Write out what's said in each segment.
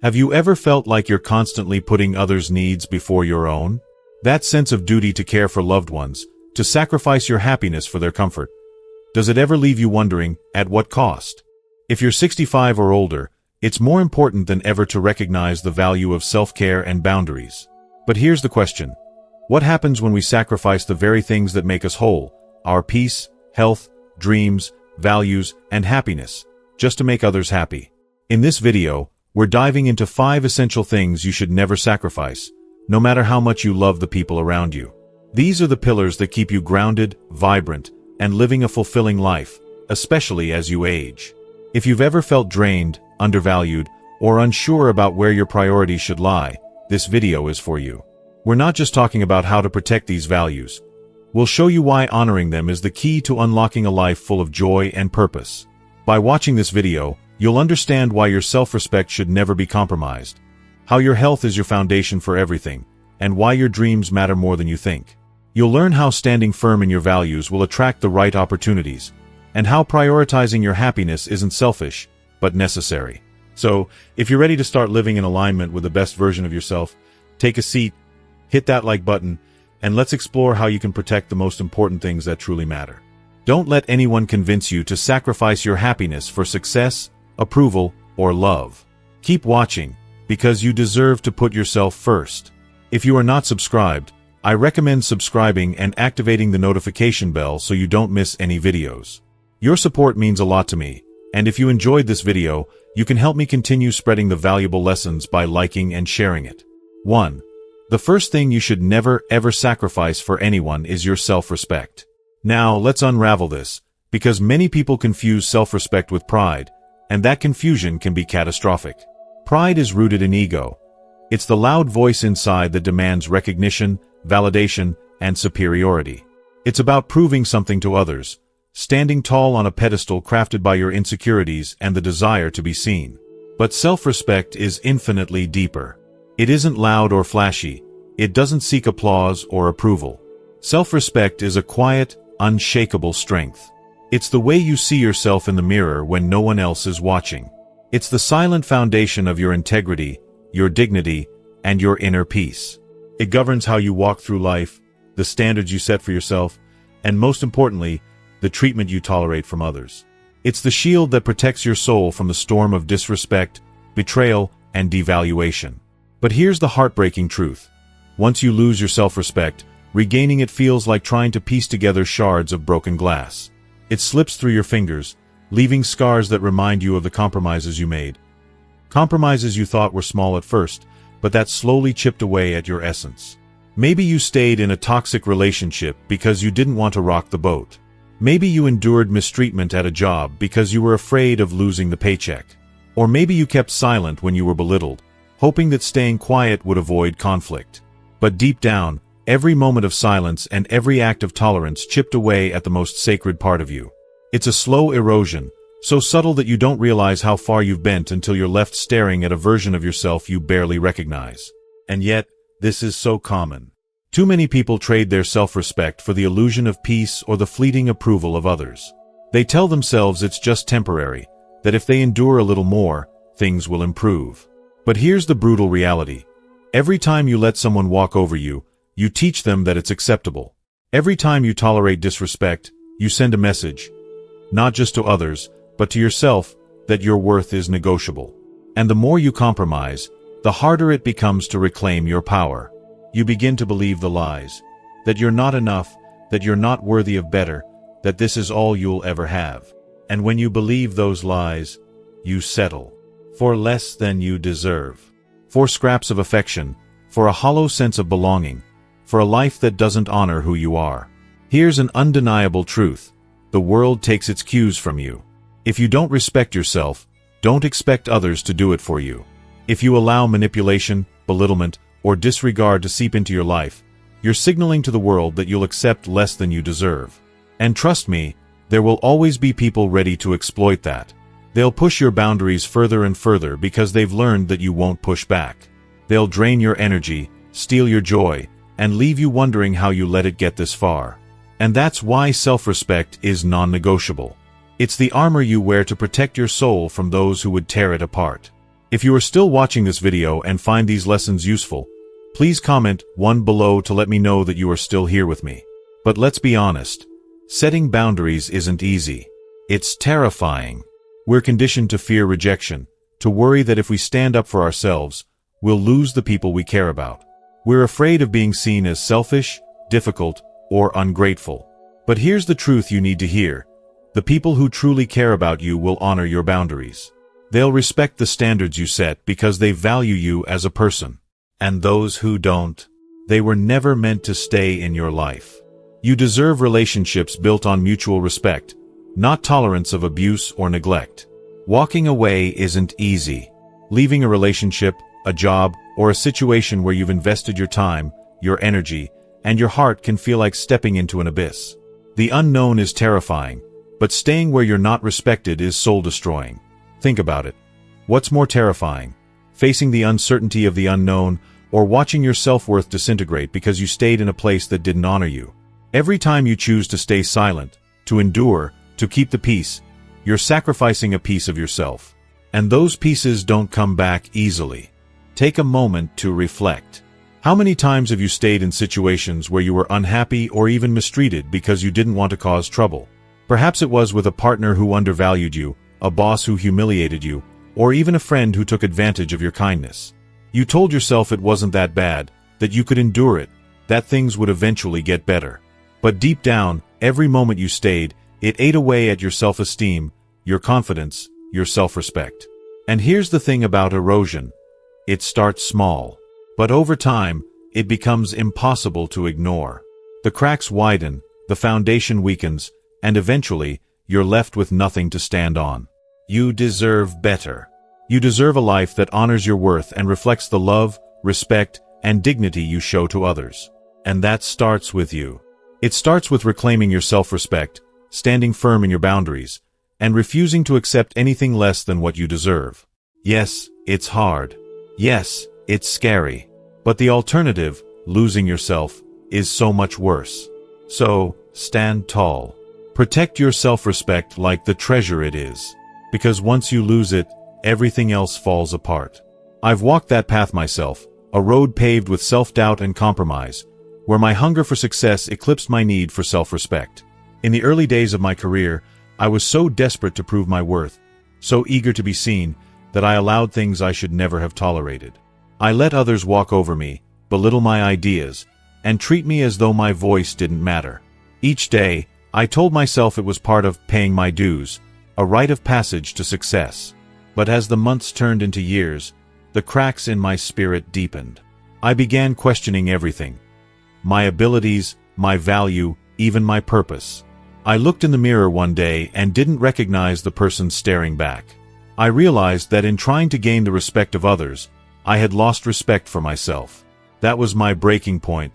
Have you ever felt like you're constantly putting others' needs before your own? That sense of duty to care for loved ones, to sacrifice your happiness for their comfort. Does it ever leave you wondering, at what cost? If you're 65 or older, it's more important than ever to recognize the value of self-care and boundaries. But here's the question. What happens when we sacrifice the very things that make us whole, our peace, health, dreams, values, and happiness, just to make others happy? In this video, we're diving into 5 essential things you should never sacrifice, no matter how much you love the people around you. These are the pillars that keep you grounded, vibrant, and living a fulfilling life, especially as you age. If you've ever felt drained, undervalued, or unsure about where your priorities should lie, this video is for you. We're not just talking about how to protect these values. We'll show you why honoring them is the key to unlocking a life full of joy and purpose. By watching this video, you'll understand why your self-respect should never be compromised, how your health is your foundation for everything, and why your dreams matter more than you think. You'll learn how standing firm in your values will attract the right opportunities, and how prioritizing your happiness isn't selfish, but necessary. So, if you're ready to start living in alignment with the best version of yourself, take a seat, hit that like button, and let's explore how you can protect the most important things that truly matter. Don't let anyone convince you to sacrifice your happiness for success, approval, or love. Keep watching, because you deserve to put yourself first. If you are not subscribed, I recommend subscribing and activating the notification bell so you don't miss any videos. Your support means a lot to me, and if you enjoyed this video, you can help me continue spreading the valuable lessons by liking and sharing it. 1. The first thing you should never ever sacrifice for anyone is your self-respect. Now, let's unravel this, because many people confuse self-respect with pride, and that confusion can be catastrophic. Pride is rooted in ego. It's the loud voice inside that demands recognition, validation, and superiority. It's about proving something to others, standing tall on a pedestal crafted by your insecurities and the desire to be seen. But self-respect is infinitely deeper. It isn't loud or flashy. It doesn't seek applause or approval. Self-respect is a quiet, unshakable strength. It's the way you see yourself in the mirror when no one else is watching. It's the silent foundation of your integrity, your dignity, and your inner peace. It governs how you walk through life, the standards you set for yourself, and most importantly, the treatment you tolerate from others. It's the shield that protects your soul from the storm of disrespect, betrayal, and devaluation. But here's the heartbreaking truth. Once you lose your self-respect, regaining it feels like trying to piece together shards of broken glass. It slips through your fingers, leaving scars that remind you of the compromises you made. Compromises you thought were small at first, but that slowly chipped away at your essence. Maybe you stayed in a toxic relationship because you didn't want to rock the boat. Maybe you endured mistreatment at a job because you were afraid of losing the paycheck. Or maybe you kept silent when you were belittled, hoping that staying quiet would avoid conflict. But deep down, every moment of silence and every act of tolerance chipped away at the most sacred part of you. It's a slow erosion, so subtle that you don't realize how far you've bent until you're left staring at a version of yourself you barely recognize. And yet, this is so common. Too many people trade their self-respect for the illusion of peace or the fleeting approval of others. They tell themselves it's just temporary, that if they endure a little more, things will improve. But here's the brutal reality. Every time you let someone walk over you, you teach them that it's acceptable. Every time you tolerate disrespect, you send a message, not just to others, but to yourself, that your worth is negotiable. And the more you compromise, the harder it becomes to reclaim your power. You begin to believe the lies, that you're not enough, that you're not worthy of better, that this is all you'll ever have. And when you believe those lies, you settle for less than you deserve, for scraps of affection, for a hollow sense of belonging, for a life that doesn't honor who you are. Here's an undeniable truth. The world takes its cues from you. If you don't respect yourself, don't expect others to do it for you. If you allow manipulation, belittlement, or disregard to seep into your life, you're signaling to the world that you'll accept less than you deserve. And trust me, there will always be people ready to exploit that. They'll push your boundaries further and further because they've learned that you won't push back. They'll drain your energy, steal your joy, and leave you wondering how you let it get this far. And that's why self-respect is non-negotiable. It's the armor you wear to protect your soul from those who would tear it apart. If you are still watching this video and find these lessons useful, please comment 1 below to let me know that you are still here with me. But let's be honest, setting boundaries isn't easy. It's terrifying. We're conditioned to fear rejection, to worry that if we stand up for ourselves, we'll lose the people we care about. We're afraid of being seen as selfish, difficult, or ungrateful. But here's the truth you need to hear. The people who truly care about you will honor your boundaries. They'll respect the standards you set because they value you as a person. And those who don't, they were never meant to stay in your life. You deserve relationships built on mutual respect, not tolerance of abuse or neglect. Walking away isn't easy. Leaving a relationship, a job, or a situation where you've invested your time, your energy, and your heart can feel like stepping into an abyss. The unknown is terrifying, but staying where you're not respected is soul-destroying. Think about it. What's more terrifying? Facing the uncertainty of the unknown, or watching your self-worth disintegrate because you stayed in a place that didn't honor you? Every time you choose to stay silent, to endure, to keep the peace, you're sacrificing a piece of yourself. And those pieces don't come back easily. Take a moment to reflect. How many times have you stayed in situations where you were unhappy or even mistreated because you didn't want to cause trouble? Perhaps it was with a partner who undervalued you, a boss who humiliated you, or even a friend who took advantage of your kindness. You told yourself it wasn't that bad, that you could endure it, that things would eventually get better. But deep down, every moment you stayed, it ate away at your self-esteem, your confidence, your self-respect. And here's the thing about erosion. It starts small. But over time, it becomes impossible to ignore. The cracks widen, the foundation weakens, and eventually, you're left with nothing to stand on. You deserve better. You deserve a life that honors your worth and reflects the love, respect, and dignity you show to others. And that starts with you. It starts with reclaiming your self-respect, standing firm in your boundaries, and refusing to accept anything less than what you deserve. Yes, it's hard. Yes, it's scary. But the alternative, losing yourself, is so much worse. So, stand tall. Protect your self-respect like the treasure it is. Because once you lose it, everything else falls apart. I've walked that path myself, a road paved with self-doubt and compromise, where my hunger for success eclipsed my need for self-respect. In the early days of my career, I was so desperate to prove my worth, so eager to be seen, that I allowed things I should never have tolerated. I let others walk over me, belittle my ideas, and treat me as though my voice didn't matter. Each day, I told myself it was part of paying my dues, a rite of passage to success. But as the months turned into years, the cracks in my spirit deepened. I began questioning everything. My abilities, my value, even my purpose. I looked in the mirror one day and didn't recognize the person staring back. I realized that in trying to gain the respect of others, I had lost respect for myself. That was my breaking point.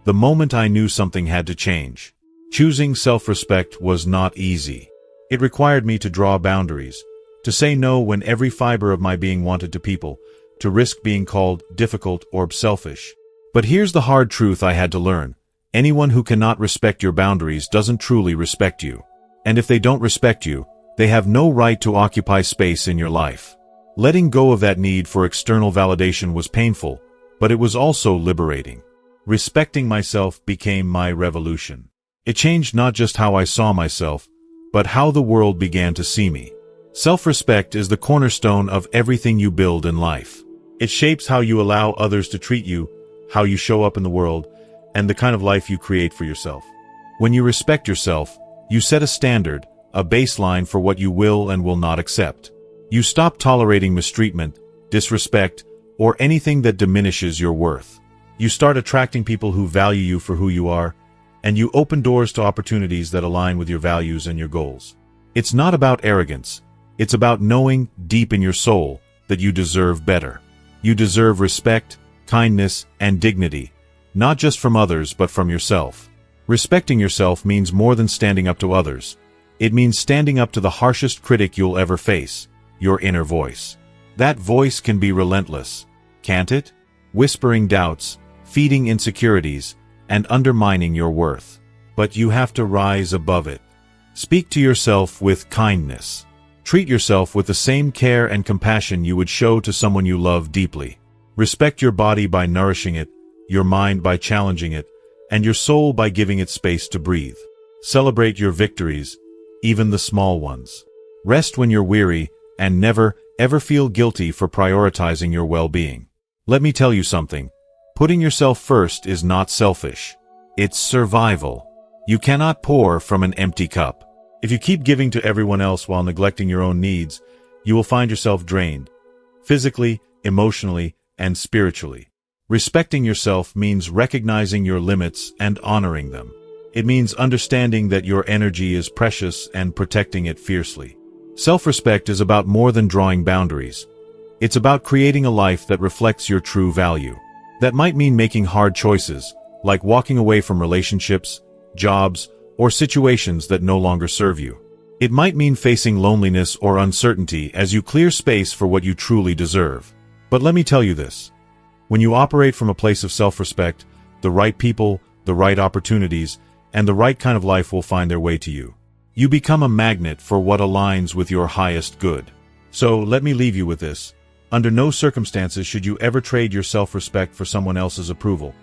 The moment I knew something had to change. Choosing self-respect was not easy. It required me to draw boundaries, to say no when every fiber of my being wanted to people, to risk being called difficult or selfish. But here's the hard truth I had to learn. Anyone who cannot respect your boundaries doesn't truly respect you. And if they don't respect you, they have no right to occupy space in your life. Letting go of that need for external validation was painful, but it was also liberating. Respecting myself became my revolution. It changed not just how I saw myself, but how the world began to see me. Self-respect is the cornerstone of everything you build in life. It shapes how you allow others to treat you, how you show up in the world, and the kind of life you create for yourself. When you respect yourself, you set a standard, a baseline for what you will and will not accept. You stop tolerating mistreatment, disrespect, or anything that diminishes your worth. You start attracting people who value you for who you are, and you open doors to opportunities that align with your values and your goals. It's not about arrogance. It's about knowing deep in your soul that you deserve better. You deserve respect, kindness, and dignity, not just from others but from yourself. Respecting yourself means more than standing up to others. It means standing up to the harshest critic you'll ever face, your inner voice. That voice can be relentless, can't it? Whispering doubts, feeding insecurities, and undermining your worth. But you have to rise above it. Speak to yourself with kindness. Treat yourself with the same care and compassion you would show to someone you love deeply. Respect your body by nourishing it, your mind by challenging it, and your soul by giving it space to breathe. Celebrate your victories, even the small ones. Rest when you're weary, and never, ever feel guilty for prioritizing your well-being. Let me tell you something. Putting yourself first is not selfish. It's survival. You cannot pour from an empty cup. If you keep giving to everyone else while neglecting your own needs, you will find yourself drained, physically, emotionally, and spiritually. Respecting yourself means recognizing your limits and honoring them. It means understanding that your energy is precious and protecting it fiercely. Self-respect is about more than drawing boundaries. It's about creating a life that reflects your true value. That might mean making hard choices, like walking away from relationships, jobs, or situations that no longer serve you. It might mean facing loneliness or uncertainty as you clear space for what you truly deserve. But let me tell you this. When you operate from a place of self-respect, the right people, the right opportunities, and the right kind of life will find their way to you. You become a magnet for what aligns with your highest good. So let me leave you with this. Under no circumstances should you ever trade your self-respect for someone else's approval.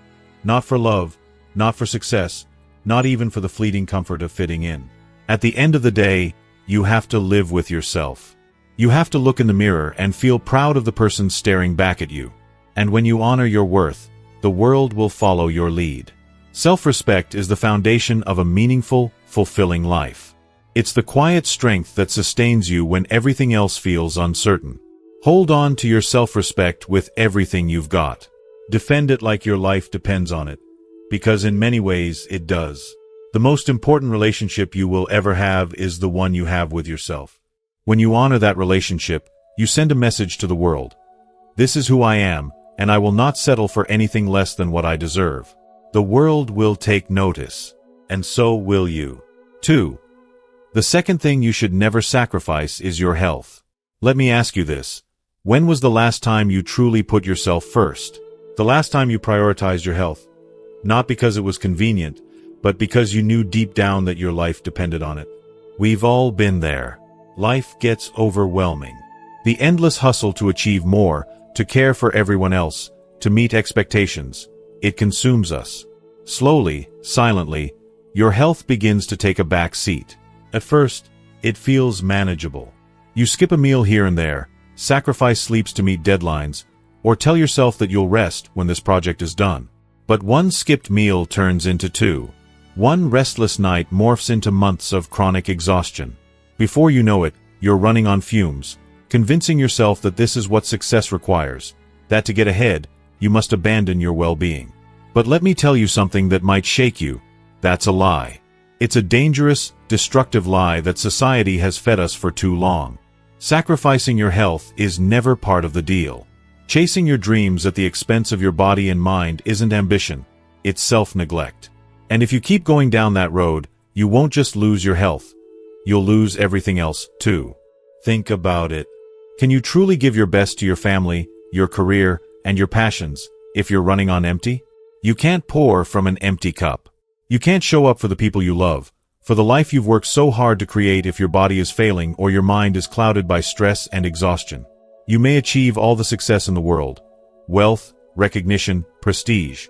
Not for love, not for success, not even for the fleeting comfort of fitting in. At the end of the day, you have to live with yourself. You have to look in the mirror and feel proud of the person staring back at you. And when you honor your worth, the world will follow your lead. Self-respect is the foundation of a meaningful, fulfilling life. It's the quiet strength that sustains you when everything else feels uncertain. Hold on to your self-respect with everything you've got. Defend it like your life depends on it, because in many ways it does. The most important relationship you will ever have is the one you have with yourself. When you honor that relationship, you send a message to the world. This is who I am, and I will not settle for anything less than what I deserve. The world will take notice, and so will you. 2. The second thing you should never sacrifice is your health. Let me ask you this. When was the last time you truly put yourself first? The last time you prioritized your health? Not because it was convenient, but because you knew deep down that your life depended on it. We've all been there. Life gets overwhelming. The endless hustle to achieve more, to care for everyone else, to meet expectations. It consumes us. Slowly, silently, your health begins to take a back seat. At first, it feels manageable. You skip a meal here and there, sacrifice sleeps to meet deadlines, or tell yourself that you'll rest when this project is done. But one skipped meal turns into 2. One restless night morphs into months of chronic exhaustion. Before you know it, you're running on fumes, convincing yourself that this is what success requires, that to get ahead, you must abandon your well-being. But let me tell you something that might shake you. That's a lie. It's a dangerous, destructive lie that society has fed us for too long. Sacrificing your health is never part of the deal. Chasing your dreams at the expense of your body and mind isn't ambition, it's self-neglect. And if you keep going down that road, you won't just lose your health, you'll lose everything else, too. Think about it. Can you truly give your best to your family, your career, and your passions, if you're running on empty? You can't pour from an empty cup. You can't show up for the people you love, for the life you've worked so hard to create if your body is failing or your mind is clouded by stress and exhaustion. You may achieve all the success in the world, wealth, recognition, prestige.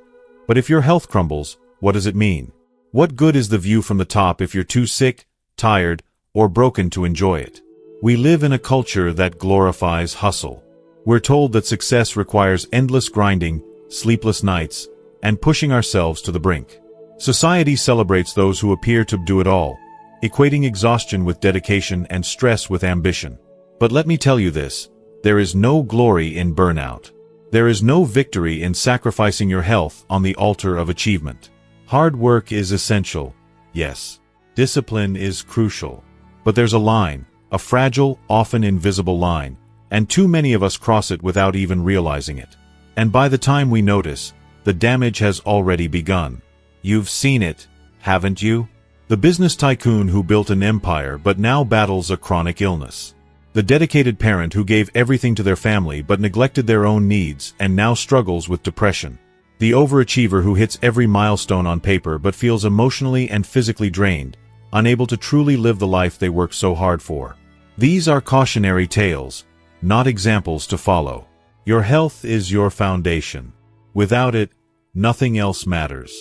But if your health crumbles, what does it mean? What good is the view from the top if you're too sick, tired, or broken to enjoy it? We live in a culture that glorifies hustle. We're told that success requires endless grinding, sleepless nights, and pushing ourselves to the brink. Society celebrates those who appear to do it all, equating exhaustion with dedication and stress with ambition. But let me tell you this. There is no glory in burnout. There is no victory in sacrificing your health on the altar of achievement. Hard work is essential, yes. Discipline is crucial. But there's a line, a fragile, often invisible line, and too many of us cross it without even realizing it. And by the time we notice, the damage has already begun. You've seen it, haven't you? The business tycoon who built an empire but now battles a chronic illness. The dedicated parent who gave everything to their family but neglected their own needs and now struggles with depression. The overachiever who hits every milestone on paper but feels emotionally and physically drained, unable to truly live the life they worked so hard for. These are cautionary tales, not examples to follow. Your health is your foundation. Without it, nothing else matters.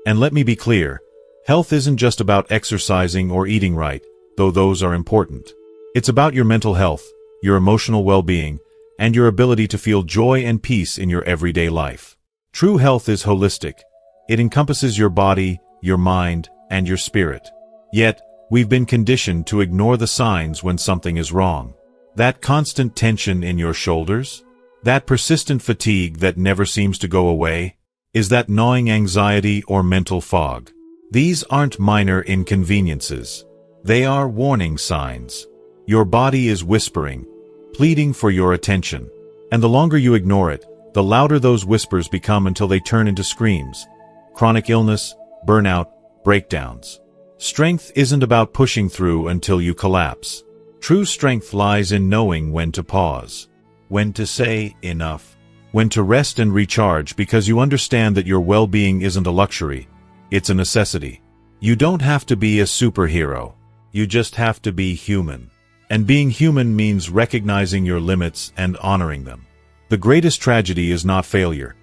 And let me be clear, health isn't just about exercising or eating right, though those are important. It's about your mental health, your emotional well-being, and your ability to feel joy and peace in your everyday life. True health is holistic. It encompasses your body, your mind, and your spirit. Yet, we've been conditioned to ignore the signs when something is wrong. That constant tension in your shoulders? That persistent fatigue that never seems to go away? Is that gnawing anxiety or mental fog? These aren't minor inconveniences. They are warning signs. Your body is whispering, pleading for your attention. And the longer you ignore it, the louder those whispers become until they turn into screams. Chronic illness, burnout, breakdowns. Strength isn't about pushing through until you collapse. True strength lies in knowing when to pause, when to say enough, when to rest and recharge, because you understand that your well-being isn't a luxury, it's a necessity. You don't have to be a superhero. You just have to be human. And being human means recognizing your limits and honoring them. The greatest tragedy is not failure.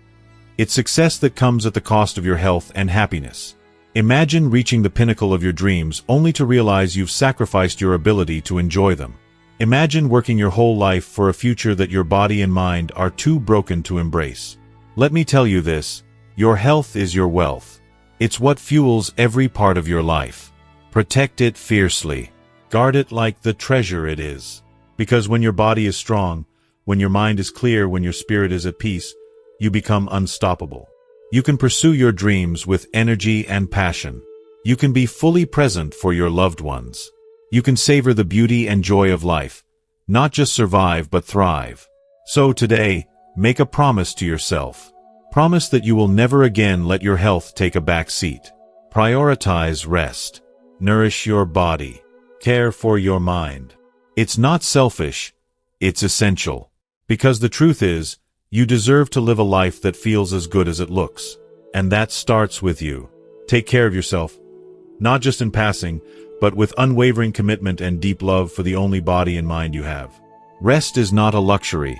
It's success that comes at the cost of your health and happiness. Imagine reaching the pinnacle of your dreams only to realize you've sacrificed your ability to enjoy them. Imagine working your whole life for a future that your body and mind are too broken to embrace. Let me tell you this, your health is your wealth. It's what fuels every part of your life. Protect it fiercely. Guard it like the treasure it is. Because when your body is strong, when your mind is clear, when your spirit is at peace, you become unstoppable. You can pursue your dreams with energy and passion. You can be fully present for your loved ones. You can savor the beauty and joy of life, not just survive but thrive. So today, make a promise to yourself. Promise that you will never again let your health take a back seat. Prioritize rest. Nourish your body. Care for your mind. It's not selfish, it's essential. Because the truth is, you deserve to live a life that feels as good as it looks. And that starts with you. Take care of yourself, not just in passing, but with unwavering commitment and deep love for the only body and mind you have. Rest is not a luxury.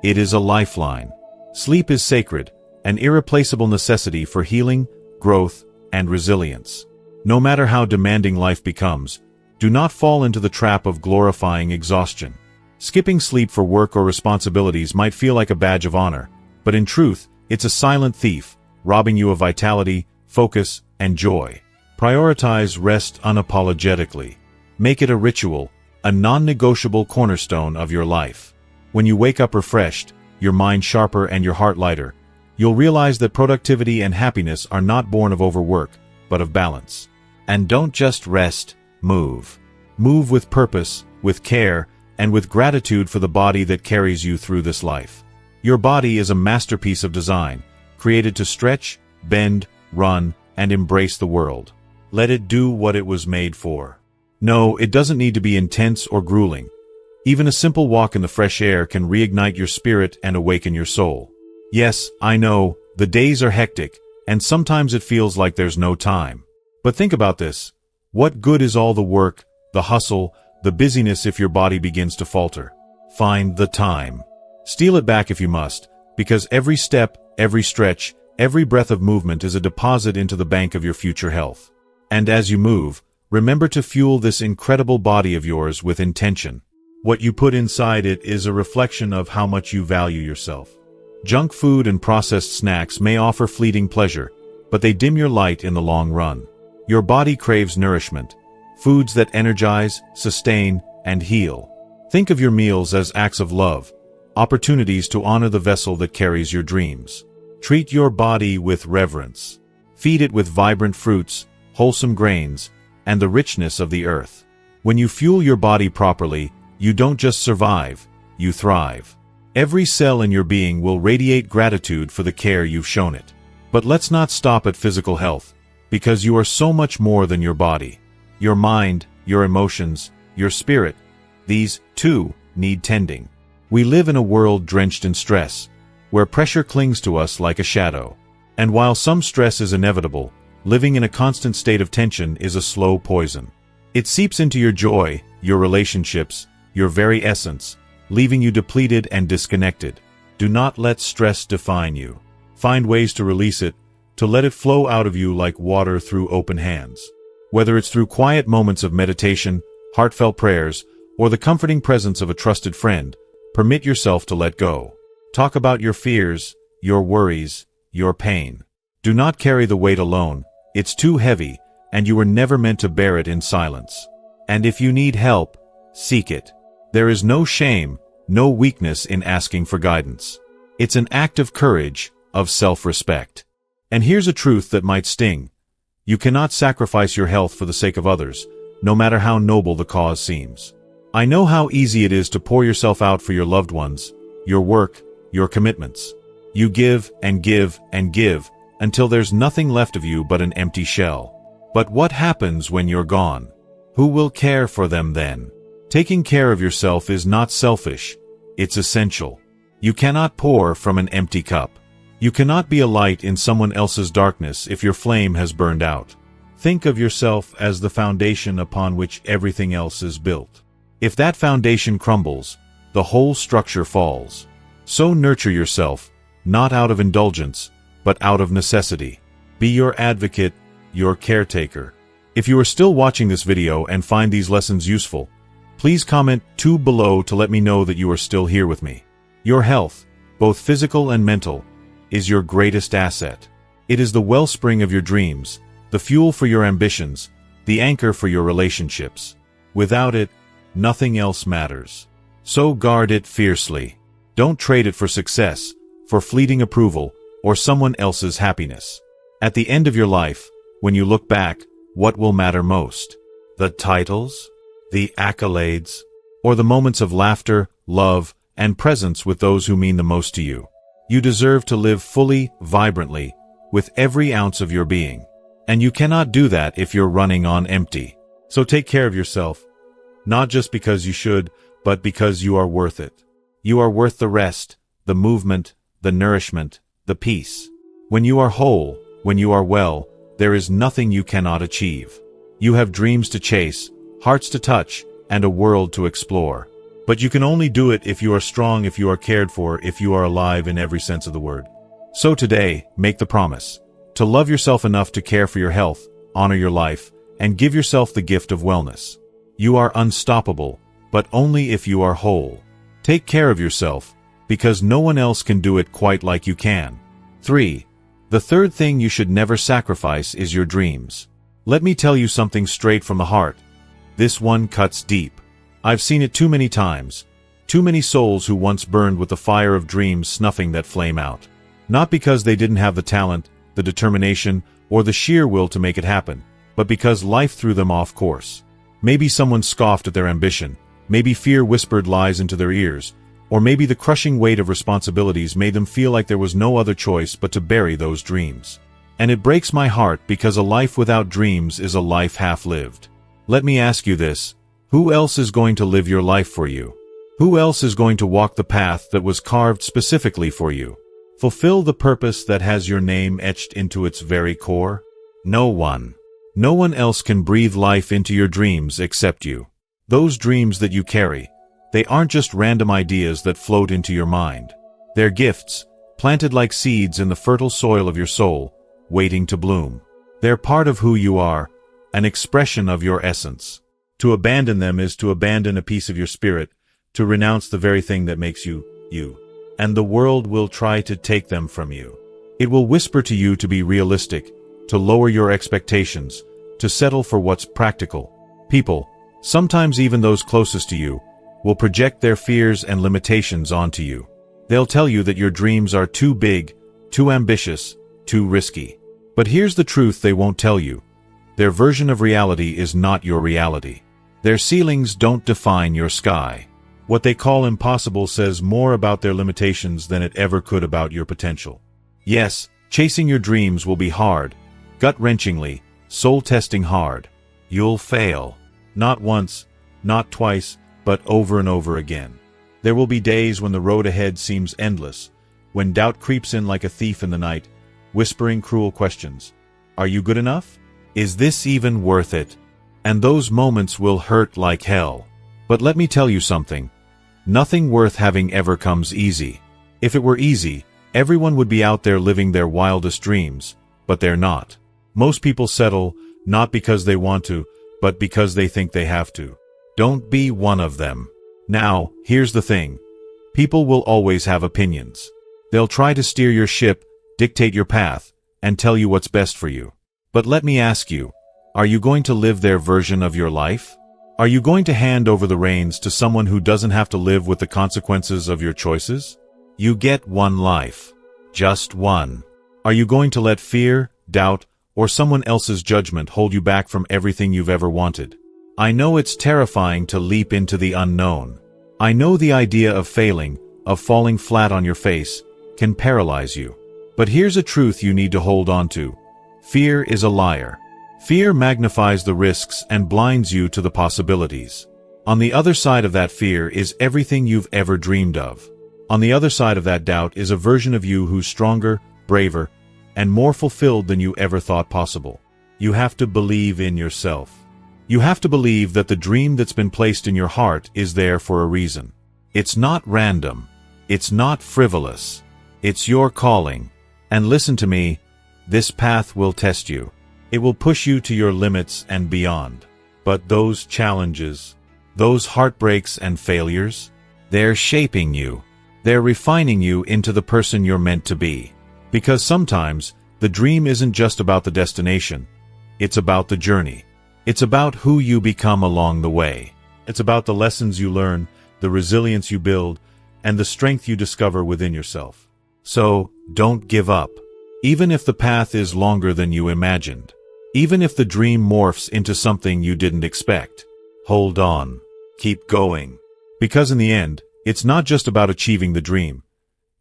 It is a lifeline. Sleep is sacred, an irreplaceable necessity for healing, growth, and resilience. No matter how demanding life becomes, do not fall into the trap of glorifying exhaustion. Skipping sleep for work or responsibilities might feel like a badge of honor, but in truth, it's a silent thief, robbing you of vitality, focus, and joy. Prioritize rest unapologetically. Make it a ritual, a non-negotiable cornerstone of your life. When you wake up refreshed, your mind sharper and your heart lighter, you'll realize that productivity and happiness are not born of overwork, but of balance. And don't just rest, move. Move with purpose, with care, and with gratitude for the body that carries you through this life. Your body is a masterpiece of design, created to stretch, bend, run, and embrace the world. Let it do what it was made for. No, it doesn't need to be intense or grueling. Even a simple walk in the fresh air can reignite your spirit and awaken your soul. Yes, I know, the days are hectic, and sometimes it feels like there's no time. But think about this. What good is all the work, the hustle, the busyness if your body begins to falter? Find the time. Steal it back if you must, because every step, every stretch, every breath of movement is a deposit into the bank of your future health. And as you move, remember to fuel this incredible body of yours with intention. What you put inside it is a reflection of how much you value yourself. Junk food and processed snacks may offer fleeting pleasure, but they dim your light in the long run. Your body craves nourishment, foods that energize, sustain, and heal. Think of your meals as acts of love, opportunities to honor the vessel that carries your dreams. Treat your body with reverence. Feed it with vibrant fruits, wholesome grains, and the richness of the earth. When you fuel your body properly, you don't just survive, you thrive. Every cell in your being will radiate gratitude for the care you've shown it. But let's not stop at physical health, because you are so much more than your body. Your mind, your emotions, your spirit, these, too, need tending. We live in a world drenched in stress, where pressure clings to us like a shadow. And while some stress is inevitable, living in a constant state of tension is a slow poison. It seeps into your joy, your relationships, your very essence, leaving you depleted and disconnected. Do not let stress define you. Find ways to release it, to let it flow out of you like water through open hands. Whether it's through quiet moments of meditation, heartfelt prayers, or the comforting presence of a trusted friend, permit yourself to let go. Talk about your fears, your worries, your pain. Do not carry the weight alone. It's too heavy, and you were never meant to bear it in silence. And if you need help, seek it. There is no shame, no weakness in asking for guidance. It's an act of courage, of self-respect. And here's a truth that might sting. You cannot sacrifice your health for the sake of others, no matter how noble the cause seems. I know how easy it is to pour yourself out for your loved ones, your work, your commitments. You give and give and give, until there's nothing left of you but an empty shell. But what happens when you're gone? Who will care for them then? Taking care of yourself is not selfish, it's essential. You cannot pour from an empty cup. You cannot be a light in someone else's darkness if your flame has burned out. Think of yourself as the foundation upon which everything else is built. If that foundation crumbles, the whole structure falls. So nurture yourself, not out of indulgence, but out of necessity. Be your advocate, your caretaker. If you are still watching this video and find these lessons useful, please comment 2 below to let me know that you are still here with me. Your health, both physical and mental, is your greatest asset. It is the wellspring of your dreams, the fuel for your ambitions, the anchor for your relationships. Without it, nothing else matters. So guard it fiercely. Don't trade it for success, for fleeting approval, or someone else's happiness. At the end of your life, when you look back, what will matter most? The titles? The accolades? Or the moments of laughter, love, and presence with those who mean the most to you? You deserve to live fully, vibrantly, with every ounce of your being. And you cannot do that if you're running on empty. So take care of yourself, not just because you should, but because you are worth it. You are worth the rest, the movement, the nourishment, the peace. When you are whole, when you are well, there is nothing you cannot achieve. You have dreams to chase, hearts to touch, and a world to explore. But you can only do it if you are strong, if you are cared for, if you are alive in every sense of the word. So today, make the promise to love yourself enough to care for your health, honor your life, and give yourself the gift of wellness. You are unstoppable, but only if you are whole. Take care of yourself, because no one else can do it quite like you can. 3. The third thing you should never sacrifice is your dreams. Let me tell you something straight from the heart. This one cuts deep. I've seen it too many times. Too many souls who once burned with the fire of dreams snuffing that flame out. Not because they didn't have the talent, the determination, or the sheer will to make it happen, but because life threw them off course. Maybe someone scoffed at their ambition, maybe fear whispered lies into their ears, or maybe the crushing weight of responsibilities made them feel like there was no other choice but to bury those dreams. And it breaks my heart because a life without dreams is a life half-lived. Let me ask you this. Who else is going to live your life for you? Who else is going to walk the path that was carved specifically for you? Fulfill the purpose that has your name etched into its very core? No one. No one else can breathe life into your dreams except you. Those dreams that you carry, they aren't just random ideas that float into your mind. They're gifts, planted like seeds in the fertile soil of your soul, waiting to bloom. They're part of who you are, an expression of your essence. To abandon them is to abandon a piece of your spirit, to renounce the very thing that makes you, you. And the world will try to take them from you. It will whisper to you to be realistic, to lower your expectations, to settle for what's practical. People, sometimes even those closest to you, will project their fears and limitations onto you. They'll tell you that your dreams are too big, too ambitious, too risky. But here's the truth they won't tell you. Their version of reality is not your reality. Their ceilings don't define your sky. What they call impossible says more about their limitations than it ever could about your potential. Yes, chasing your dreams will be hard, gut-wrenchingly, soul-testing hard. You'll fail. Not once, not twice, but over and over again. There will be days when the road ahead seems endless, when doubt creeps in like a thief in the night, whispering cruel questions. Are you good enough? Is this even worth it? And those moments will hurt like hell. But let me tell you something. Nothing worth having ever comes easy. If it were easy, everyone would be out there living their wildest dreams, but they're not. Most people settle, not because they want to, but because they think they have to. Don't be one of them. Now, here's the thing. People will always have opinions. They'll try to steer your ship, dictate your path, and tell you what's best for you. But let me ask you, are you going to live their version of your life? Are you going to hand over the reins to someone who doesn't have to live with the consequences of your choices? You get one life. Just one. Are you going to let fear, doubt, or someone else's judgment hold you back from everything you've ever wanted? I know it's terrifying to leap into the unknown. I know the idea of failing, of falling flat on your face, can paralyze you. But here's a truth you need to hold on to. Fear is a liar. Fear magnifies the risks and blinds you to the possibilities. On the other side of that fear is everything you've ever dreamed of. On the other side of that doubt is a version of you who's stronger, braver, and more fulfilled than you ever thought possible. You have to believe in yourself. You have to believe that the dream that's been placed in your heart is there for a reason. It's not random. It's not frivolous. It's your calling. And listen to me, this path will test you. It will push you to your limits and beyond. But those challenges, those heartbreaks and failures, they're shaping you. They're refining you into the person you're meant to be. Because sometimes, the dream isn't just about the destination. It's about the journey. It's about who you become along the way. It's about the lessons you learn, the resilience you build, and the strength you discover within yourself. So, don't give up. Even if the path is longer than you imagined. Even if the dream morphs into something you didn't expect. Hold on. Keep going. Because in the end, it's not just about achieving the dream.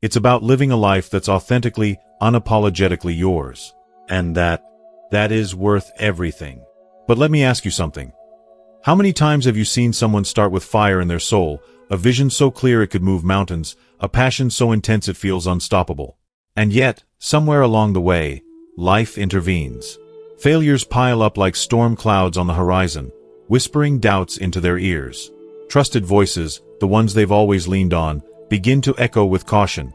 It's about living a life that's authentically, unapologetically yours. And that is worth everything. But let me ask you something. How many times have you seen someone start with fire in their soul, a vision so clear it could move mountains, a passion so intense it feels unstoppable? And yet, somewhere along the way, life intervenes. Failures pile up like storm clouds on the horizon, whispering doubts into their ears. Trusted voices, the ones they've always leaned on, begin to echo with caution.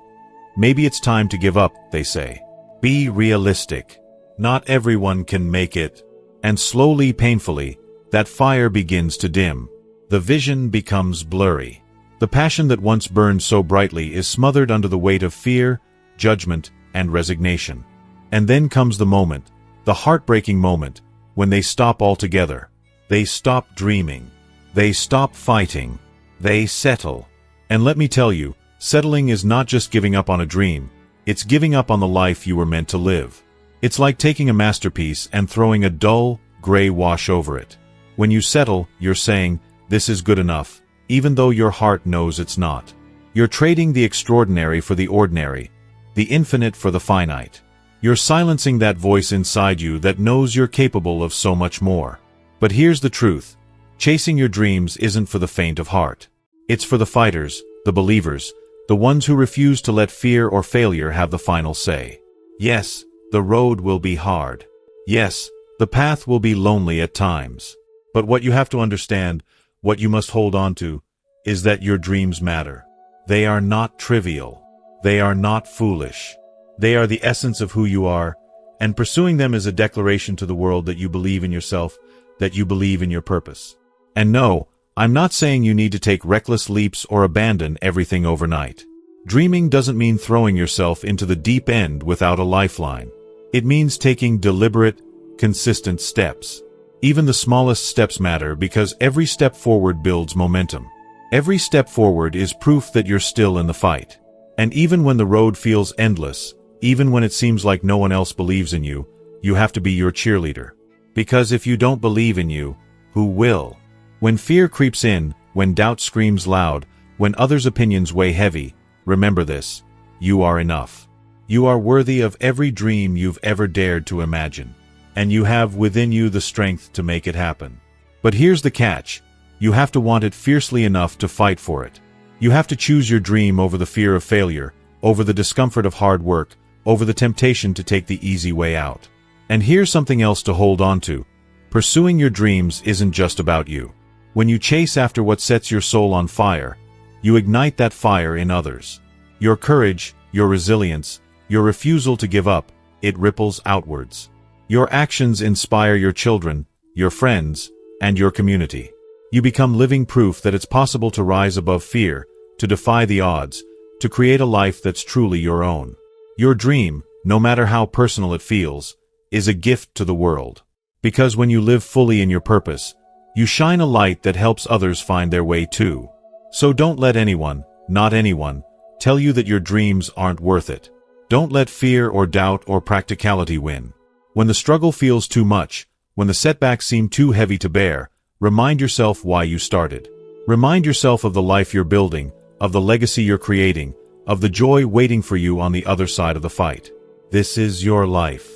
Maybe it's time to give up, they say. Be realistic. Not everyone can make it. And slowly, painfully, that fire begins to dim. The vision becomes blurry. The passion that once burned so brightly is smothered under the weight of fear, judgment, and resignation. And then comes the moment, the heartbreaking moment, when they stop altogether. They stop dreaming. They stop fighting. They settle. And let me tell you, settling is not just giving up on a dream, it's giving up on the life you were meant to live. It's like taking a masterpiece and throwing a dull, gray wash over it. When you settle, you're saying, this is good enough, even though your heart knows it's not. You're trading the extraordinary for the ordinary, the infinite for the finite. You're silencing that voice inside you that knows you're capable of so much more. But here's the truth. Chasing your dreams isn't for the faint of heart. It's for the fighters, the believers, the ones who refuse to let fear or failure have the final say. Yes, the road will be hard. Yes, the path will be lonely at times. But what you have to understand, what you must hold on to, is that your dreams matter. They are not trivial. They are not foolish. They are the essence of who you are, and pursuing them is a declaration to the world that you believe in yourself, that you believe in your purpose. And no, I'm not saying you need to take reckless leaps or abandon everything overnight. Dreaming doesn't mean throwing yourself into the deep end without a lifeline. It means taking deliberate, consistent steps. Even the smallest steps matter because every step forward builds momentum. Every step forward is proof that you're still in the fight. And even when the road feels endless, even when it seems like no one else believes in you, you have to be your cheerleader. Because if you don't believe in you, who will? When fear creeps in, when doubt screams loud, when others' opinions weigh heavy, remember this: you are enough. You are worthy of every dream you've ever dared to imagine. And you have within you the strength to make it happen. But here's the catch. You have to want it fiercely enough to fight for it. You have to choose your dream over the fear of failure, over the discomfort of hard work, over the temptation to take the easy way out. And here's something else to hold on to. Pursuing your dreams isn't just about you. When you chase after what sets your soul on fire, you ignite that fire in others. Your courage, your resilience, your refusal to give up, it ripples outwards. Your actions inspire your children, your friends, and your community. You become living proof that it's possible to rise above fear, to defy the odds, to create a life that's truly your own. Your dream, no matter how personal it feels, is a gift to the world. Because when you live fully in your purpose, you shine a light that helps others find their way too. So don't let anyone, not anyone, tell you that your dreams aren't worth it. Don't let fear or doubt or practicality win. When the struggle feels too much, when the setbacks seem too heavy to bear, remind yourself why you started. Remind yourself of the life you're building, of the legacy you're creating, of the joy waiting for you on the other side of the fight. This is your life.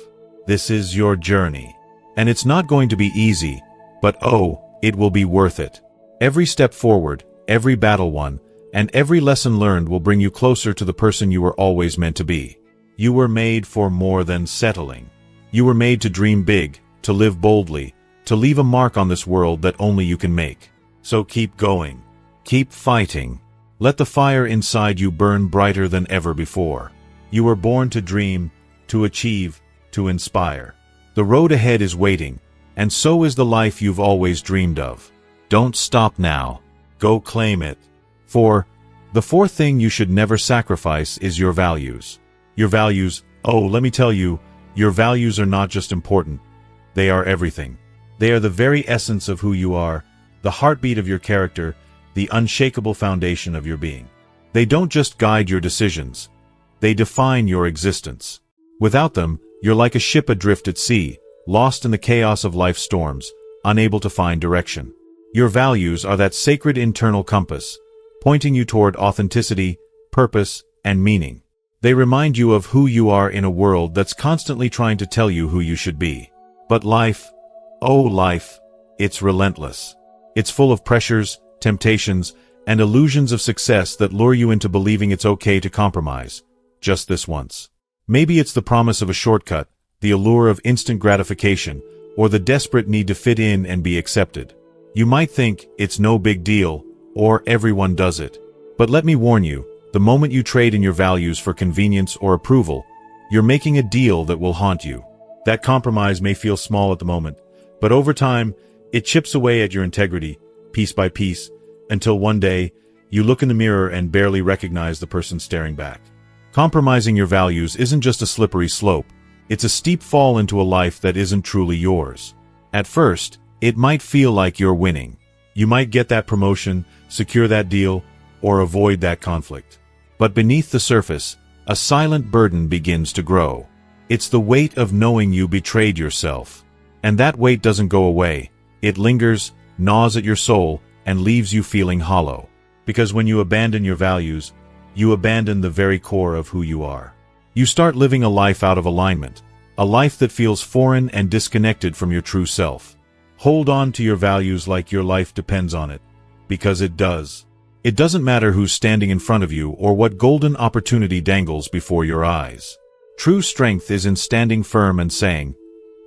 This is your journey. And it's not going to be easy, but oh, it will be worth it. Every step forward, every battle won, and every lesson learned will bring you closer to the person you were always meant to be. You were made for more than settling. You were made to dream big, to live boldly, to leave a mark on this world that only you can make. So keep going. Keep fighting. Let the fire inside you burn brighter than ever before. You were born to dream, to achieve, to inspire. The road ahead is waiting, and so is the life you've always dreamed of. Don't stop now. Go claim it. For the fourth thing you should never sacrifice is your values. Your values, oh, let me tell you, your values are not just important. They are everything. They are the very essence of who you are, the heartbeat of your character, the unshakable foundation of your being. They don't just guide your decisions. They define your existence. Without them, you're like a ship adrift at sea, lost in the chaos of life's storms, unable to find direction. Your values are that sacred internal compass, pointing you toward authenticity, purpose, and meaning. They remind you of who you are in a world that's constantly trying to tell you who you should be. But life, oh life, it's relentless. It's full of pressures, temptations, and illusions of success that lure you into believing it's okay to compromise, just this once. Maybe it's the promise of a shortcut, the allure of instant gratification, or the desperate need to fit in and be accepted. You might think it's no big deal, or everyone does it. But let me warn you, the moment you trade in your values for convenience or approval, you're making a deal that will haunt you. That compromise may feel small at the moment, but over time, it chips away at your integrity, piece by piece, until one day, you look in the mirror and barely recognize the person staring back. Compromising your values isn't just a slippery slope, it's a steep fall into a life that isn't truly yours. At first, it might feel like you're winning. You might get that promotion, secure that deal, or avoid that conflict. But beneath the surface, a silent burden begins to grow. It's the weight of knowing you betrayed yourself. And that weight doesn't go away. It lingers, gnaws at your soul, and leaves you feeling hollow. Because when you abandon your values, you abandon the very core of who you are. You start living a life out of alignment, a life that feels foreign and disconnected from your true self. Hold on to your values like your life depends on it, because it does. It doesn't matter who's standing in front of you or what golden opportunity dangles before your eyes. True strength is in standing firm and saying,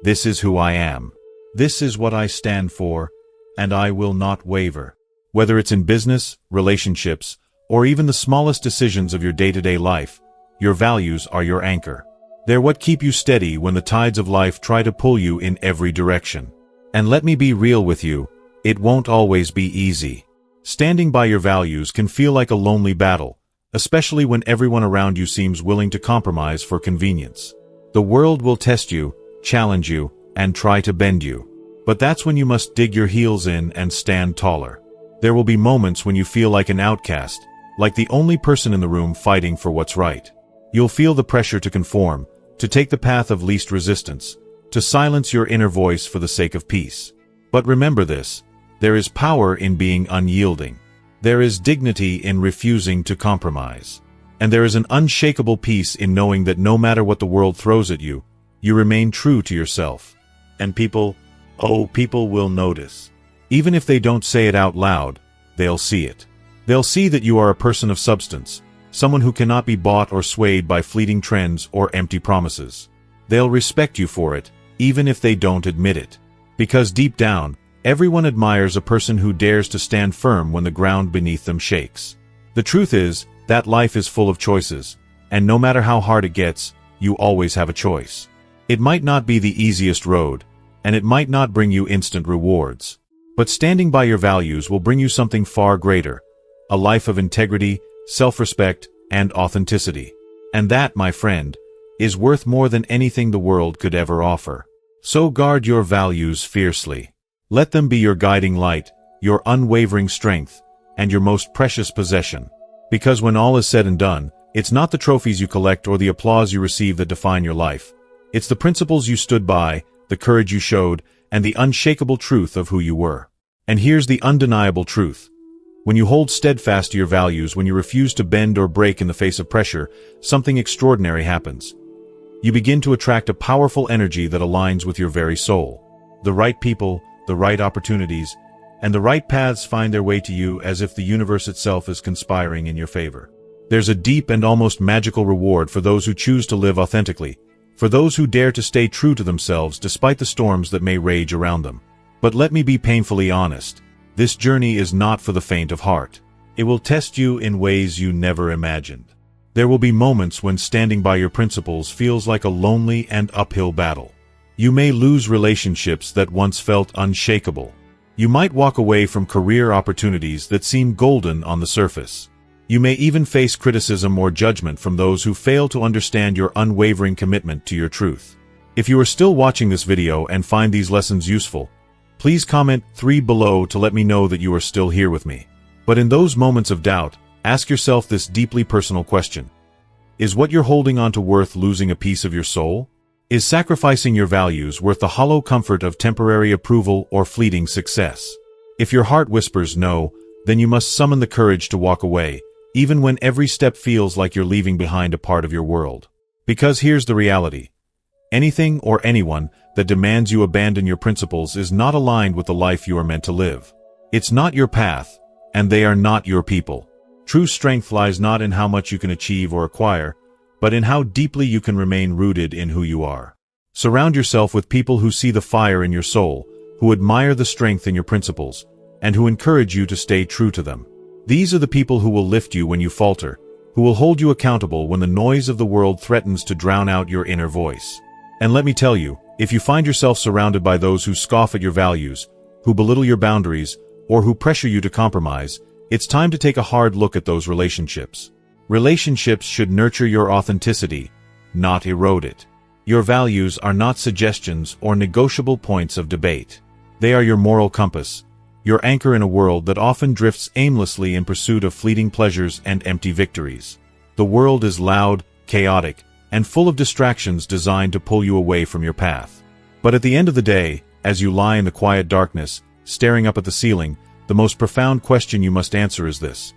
"This is who I am. This is what I stand for, and I will not waver." Whether it's in business, relationships, or even the smallest decisions of your day-to-day life, your values are your anchor. They're what keep you steady when the tides of life try to pull you in every direction. And let me be real with you, it won't always be easy. Standing by your values can feel like a lonely battle, especially when everyone around you seems willing to compromise for convenience. The world will test you, challenge you, and try to bend you. But that's when you must dig your heels in and stand taller. There will be moments when you feel like an outcast, like the only person in the room fighting for what's right. You'll feel the pressure to conform, to take the path of least resistance, to silence your inner voice for the sake of peace. But remember this, there is power in being unyielding. There is dignity in refusing to compromise. And there is an unshakable peace in knowing that no matter what the world throws at you, you remain true to yourself. And people will notice. Even if they don't say it out loud, they'll see it. They'll see that you are a person of substance, someone who cannot be bought or swayed by fleeting trends or empty promises. They'll respect you for it, even if they don't admit it. Because deep down, Everyone admires a person who dares to stand firm when the ground beneath them shakes. The truth is that life is full of choices, and no matter how hard it gets, you always have a choice. It might not be the easiest road, and it might not bring you instant rewards. But standing by your values will bring you something far greater, a life of integrity, self-respect, and authenticity. And that, my friend, is worth more than anything the world could ever offer. So guard your values fiercely. Let them be your guiding light, your unwavering strength, and your most precious possession. Because when all is said and done, it's not the trophies you collect or the applause you receive that define your life. It's the principles you stood by, the courage you showed, and the unshakable truth of who you were. And here's the undeniable truth. When you hold steadfast to your values, when you refuse to bend or break in the face of pressure, something extraordinary happens. You begin to attract a powerful energy that aligns with your very soul. The right people, the right opportunities, and the right paths find their way to you as if the universe itself is conspiring in your favor. There's a deep and almost magical reward for those who choose to live authentically, for those who dare to stay true to themselves despite the storms that may rage around them. But let me be painfully honest. This journey is not for the faint of heart. It will test you in ways you never imagined. There will be moments when standing by your principles feels like a lonely and uphill battle. You may lose relationships that once felt unshakable. You might walk away from career opportunities that seem golden on the surface. You may even face criticism or judgment from those who fail to understand your unwavering commitment to your truth. If you are still watching this video and find these lessons useful, please comment 3 below to let me know that you are still here with me. But in those moments of doubt, ask yourself this deeply personal question. Is what you're holding on to worth losing a piece of your soul? Is sacrificing your values worth the hollow comfort of temporary approval or fleeting success? If your heart whispers no, then you must summon the courage to walk away, even when every step feels like you're leaving behind a part of your world. Because here's the reality. Anything or anyone that demands you abandon your principles is not aligned with the life you are meant to live. It's not your path, and they are not your people. True strength lies not in how much you can achieve or acquire, but in how deeply you can remain rooted in who you are. Surround yourself with people who see the fire in your soul, who admire the strength in your principles, and who encourage you to stay true to them. These are the people who will lift you when you falter, who will hold you accountable when the noise of the world threatens to drown out your inner voice. And let me tell you, if you find yourself surrounded by those who scoff at your values, who belittle your boundaries, or who pressure you to compromise, it's time to take a hard look at those relationships. Relationships should nurture your authenticity, not erode it. Your values are not suggestions or negotiable points of debate. They are your moral compass, your anchor in a world that often drifts aimlessly in pursuit of fleeting pleasures and empty victories. The world is loud, chaotic, and full of distractions designed to pull you away from your path. But at the end of the day, as you lie in the quiet darkness, staring up at the ceiling, the most profound question you must answer is this.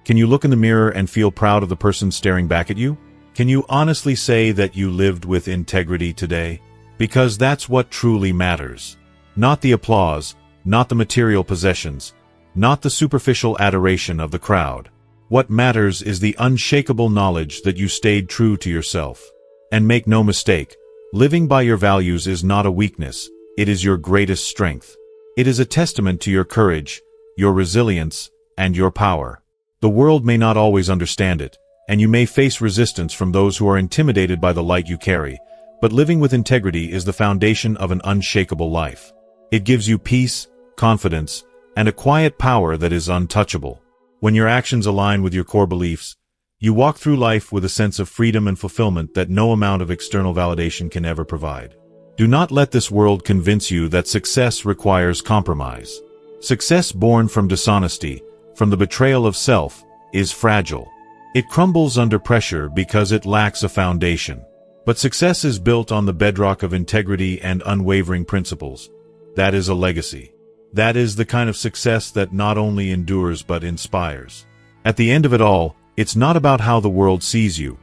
Can you look in the mirror and feel proud of the person staring back at you? Can you honestly say that you lived with integrity today? Because that's what truly matters. Not the applause, not the material possessions, not the superficial adoration of the crowd. What matters is the unshakable knowledge that you stayed true to yourself. And make no mistake, living by your values is not a weakness, it is your greatest strength. It is a testament to your courage, your resilience, and your power. The world may not always understand it, and you may face resistance from those who are intimidated by the light you carry, but living with integrity is the foundation of an unshakable life. It gives you peace, confidence, and a quiet power that is untouchable. When your actions align with your core beliefs, you walk through life with a sense of freedom and fulfillment that no amount of external validation can ever provide. Do not let this world convince you that success requires compromise. Success born from dishonesty, from the betrayal of self, is fragile. It crumbles under pressure because it lacks a foundation. But success is built on the bedrock of integrity and unwavering principles. That is a legacy. That is the kind of success that not only endures but inspires. At the end of it all, it's not about how the world sees you.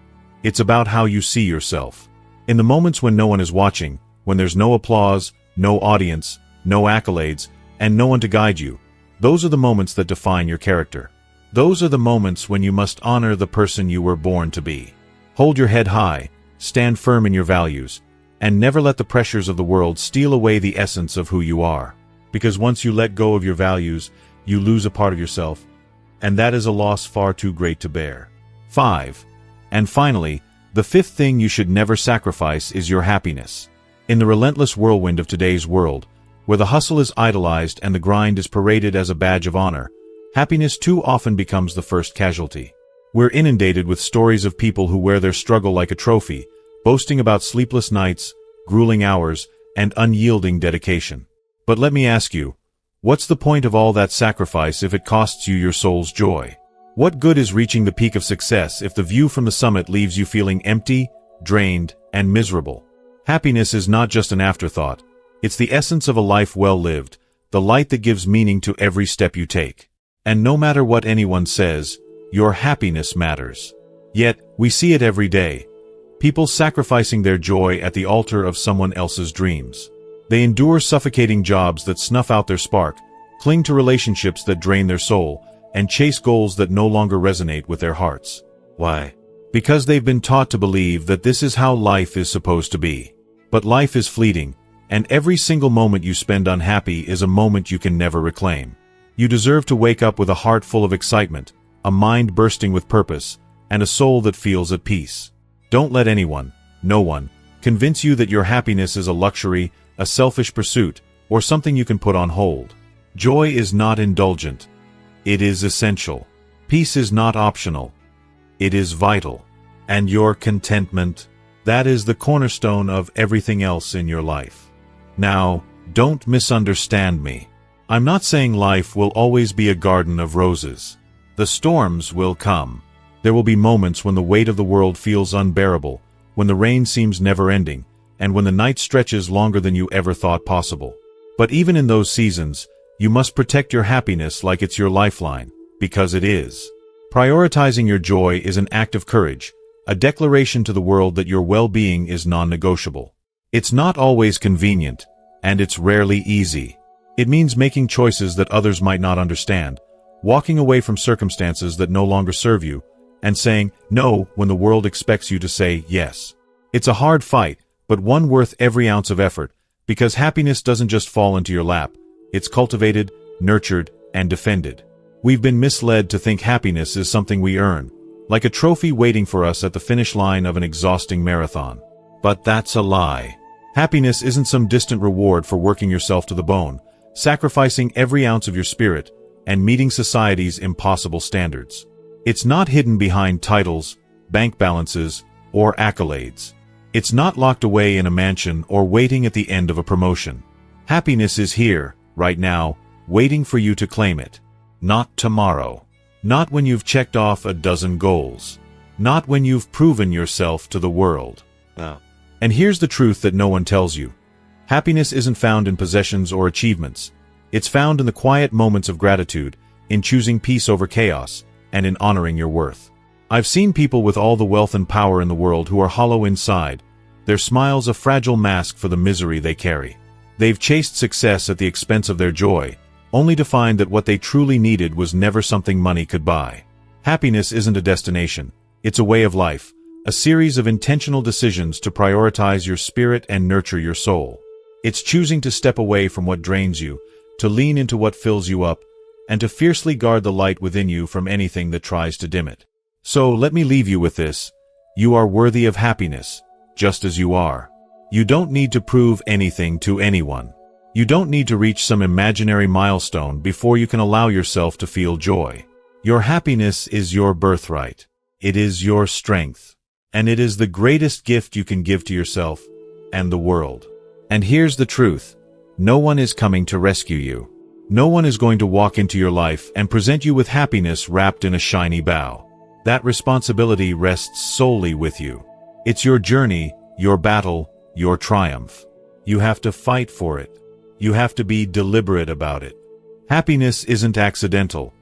It's about how you see yourself. In the moments when no one is watching, when there's no applause, no audience, no accolades, and no one to guide you, those are the moments that define your character. Those are the moments when you must honor the person you were born to be. Hold your head high, stand firm in your values, and never let the pressures of the world steal away the essence of who you are. Because once you let go of your values, you lose a part of yourself, and that is a loss far too great to bear. 5. And finally, the fifth thing you should never sacrifice is your happiness. In the relentless whirlwind of today's world, where the hustle is idolized and the grind is paraded as a badge of honor, happiness too often becomes the first casualty. We're inundated with stories of people who wear their struggle like a trophy, boasting about sleepless nights, grueling hours, and unyielding dedication. But let me ask you, what's the point of all that sacrifice if it costs you your soul's joy? What good is reaching the peak of success if the view from the summit leaves you feeling empty, drained, and miserable? Happiness is not just an afterthought. It's the essence of a life well lived, the light that gives meaning to every step you take. And no matter what anyone says, your happiness matters. Yet, we see it every day. People sacrificing their joy at the altar of someone else's dreams. They endure suffocating jobs that snuff out their spark, cling to relationships that drain their soul, and chase goals that no longer resonate with their hearts. Why? Because they've been taught to believe that this is how life is supposed to be. But life is fleeting, and every single moment you spend unhappy is a moment you can never reclaim. You deserve to wake up with a heart full of excitement, a mind bursting with purpose, and a soul that feels at peace. Don't let anyone, no one, convince you that your happiness is a luxury, a selfish pursuit, or something you can put on hold. Joy is not indulgent. It is essential. Peace is not optional. It is vital. And your contentment, that is the cornerstone of everything else in your life. Now, don't misunderstand me. I'm not saying life will always be a garden of roses. The storms will come. There will be moments when the weight of the world feels unbearable, when the rain seems never-ending, and when the night stretches longer than you ever thought possible. But even in those seasons, you must protect your happiness like it's your lifeline, because it is. Prioritizing your joy is an act of courage, a declaration to the world that your well-being is non-negotiable. It's not always convenient, and it's rarely easy. It means making choices that others might not understand, walking away from circumstances that no longer serve you, and saying no when the world expects you to say yes. It's a hard fight, but one worth every ounce of effort, because happiness doesn't just fall into your lap. It's cultivated, nurtured, and defended. We've been misled to think happiness is something we earn, like a trophy waiting for us at the finish line of an exhausting marathon. But that's a lie. Happiness isn't some distant reward for working yourself to the bone, sacrificing every ounce of your spirit, and meeting society's impossible standards. It's not hidden behind titles, bank balances, or accolades. It's not locked away in a mansion or waiting at the end of a promotion. Happiness is here, right now, waiting for you to claim it. Not tomorrow. Not when you've checked off a dozen goals. Not when you've proven yourself to the world. And here's the truth that no one tells you. Happiness isn't found in possessions or achievements. It's found in the quiet moments of gratitude, in choosing peace over chaos, and in honoring your worth. I've seen people with all the wealth and power in the world who are hollow inside, their smiles a fragile mask for the misery they carry. They've chased success at the expense of their joy, only to find that what they truly needed was never something money could buy. Happiness isn't a destination, it's a way of life, a series of intentional decisions to prioritize your spirit and nurture your soul. It's choosing to step away from what drains you, to lean into what fills you up, and to fiercely guard the light within you from anything that tries to dim it. So let me leave you with this. You are worthy of happiness, just as you are. You don't need to prove anything to anyone. You don't need to reach some imaginary milestone before you can allow yourself to feel joy. Your happiness is your birthright. It is your strength. And it is the greatest gift you can give to yourself and the world. And here's the truth. No one is coming to rescue you. No one is going to walk into your life and present you with happiness wrapped in a shiny bow. That responsibility rests solely with you. It's your journey, your battle, your triumph. You have to fight for it. You have to be deliberate about it. Happiness isn't accidental.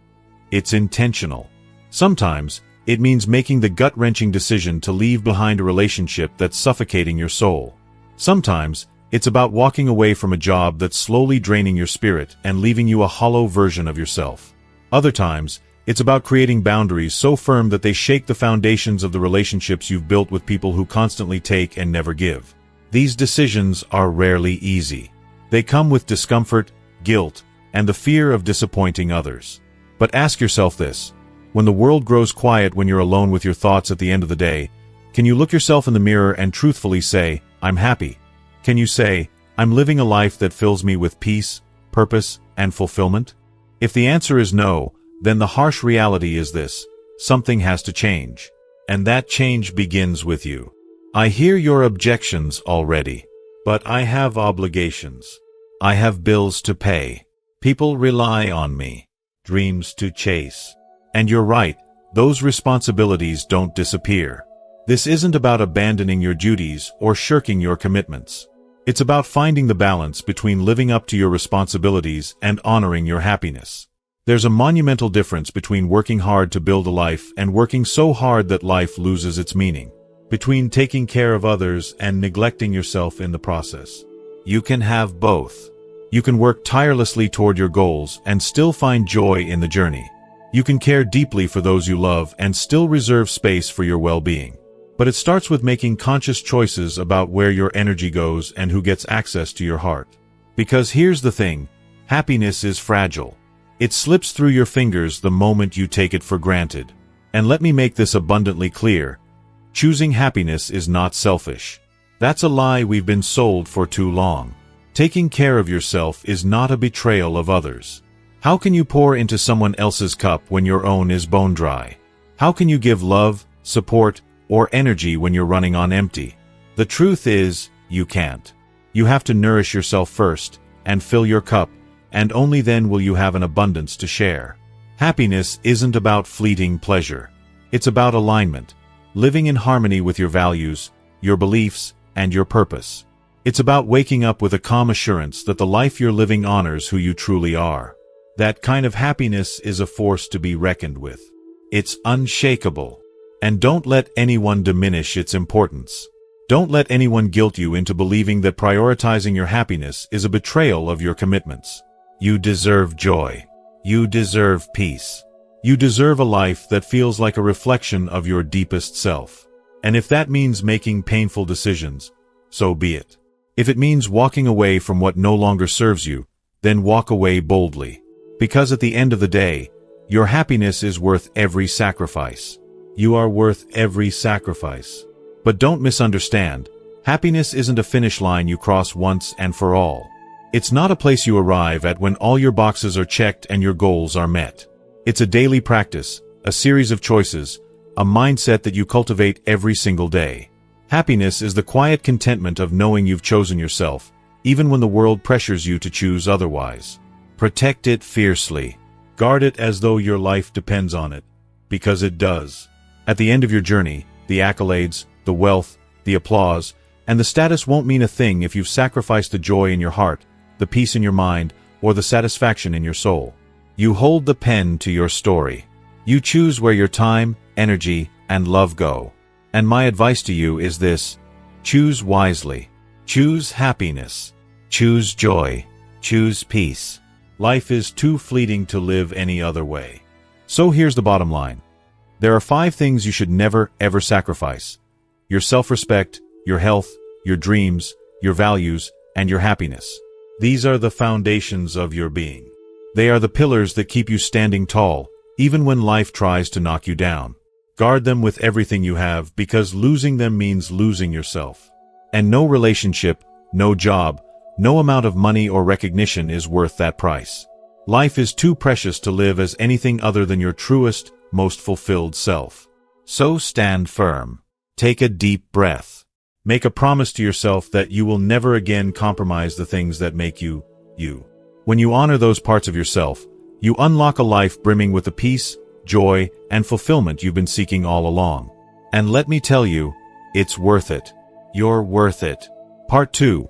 It's intentional. Sometimes, it means making the gut-wrenching decision to leave behind a relationship that's suffocating your soul. Sometimes, it's about walking away from a job that's slowly draining your spirit and leaving you a hollow version of yourself. Other times, it's about creating boundaries so firm that they shake the foundations of the relationships you've built with people who constantly take and never give. These decisions are rarely easy. They come with discomfort, guilt, and the fear of disappointing others. But ask yourself this: when the world grows quiet, when you're alone with your thoughts at the end of the day, can you look yourself in the mirror and truthfully say, "I'm happy"? Can you say, "I'm living a life that fills me with peace, purpose, and fulfillment"? If the answer is no, then the harsh reality is this: something has to change. And that change begins with you. I hear your objections already. But I have obligations. I have bills to pay. People rely on me. Dreams to chase. And you're right, those responsibilities don't disappear. This isn't about abandoning your duties or shirking your commitments. It's about finding the balance between living up to your responsibilities and honoring your happiness. There's a monumental difference between working hard to build a life and working so hard that life loses its meaning. Between taking care of others and neglecting yourself in the process. You can have both. You can work tirelessly toward your goals and still find joy in the journey. You can care deeply for those you love and still reserve space for your well-being. But it starts with making conscious choices about where your energy goes and who gets access to your heart. Because here's the thing: happiness is fragile. It slips through your fingers the moment you take it for granted. And let me make this abundantly clear: choosing happiness is not selfish. That's a lie we've been sold for too long. Taking care of yourself is not a betrayal of others. How can you pour into someone else's cup when your own is bone dry? How can you give love, support, or energy when you're running on empty? The truth is, you can't. You have to nourish yourself first, and fill your cup, and only then will you have an abundance to share. Happiness isn't about fleeting pleasure. It's about alignment. Living in harmony with your values, your beliefs, and your purpose. It's about waking up with a calm assurance that the life you're living honors who you truly are. That kind of happiness is a force to be reckoned with. It's unshakable. And don't let anyone diminish its importance. Don't let anyone guilt you into believing that prioritizing your happiness is a betrayal of your commitments. You deserve joy. You deserve peace. You deserve a life that feels like a reflection of your deepest self. And if that means making painful decisions, so be it. If it means walking away from what no longer serves you, then walk away boldly. Because at the end of the day, your happiness is worth every sacrifice. You are worth every sacrifice. But don't misunderstand, happiness isn't a finish line you cross once and for all. It's not a place you arrive at when all your boxes are checked and your goals are met. It's a daily practice, a series of choices, a mindset that you cultivate every single day. Happiness is the quiet contentment of knowing you've chosen yourself, even when the world pressures you to choose otherwise. Protect it fiercely. Guard it as though your life depends on it, because it does. At the end of your journey, the accolades, the wealth, the applause, and the status won't mean a thing if you've sacrificed the joy in your heart, the peace in your mind, or the satisfaction in your soul. You hold the pen to your story. You choose where your time, energy, and love go. And my advice to you is this: choose wisely. Choose happiness. Choose joy. Choose peace. Life is too fleeting to live any other way. So here's the bottom line. There are 5 things you should never, ever sacrifice: your self-respect, your health, your dreams, your values, and your happiness. These are the foundations of your being. They are the pillars that keep you standing tall, even when life tries to knock you down. Guard them with everything you have, because losing them means losing yourself. And no relationship, no job, no amount of money or recognition is worth that price. Life is too precious to live as anything other than your truest, most fulfilled self. So stand firm. Take a deep breath. Make a promise to yourself that you will never again compromise the things that make you, you. When you honor those parts of yourself, you unlock a life brimming with the peace, joy, and fulfillment you've been seeking all along. And let me tell you, it's worth it. You're worth it. Part 2.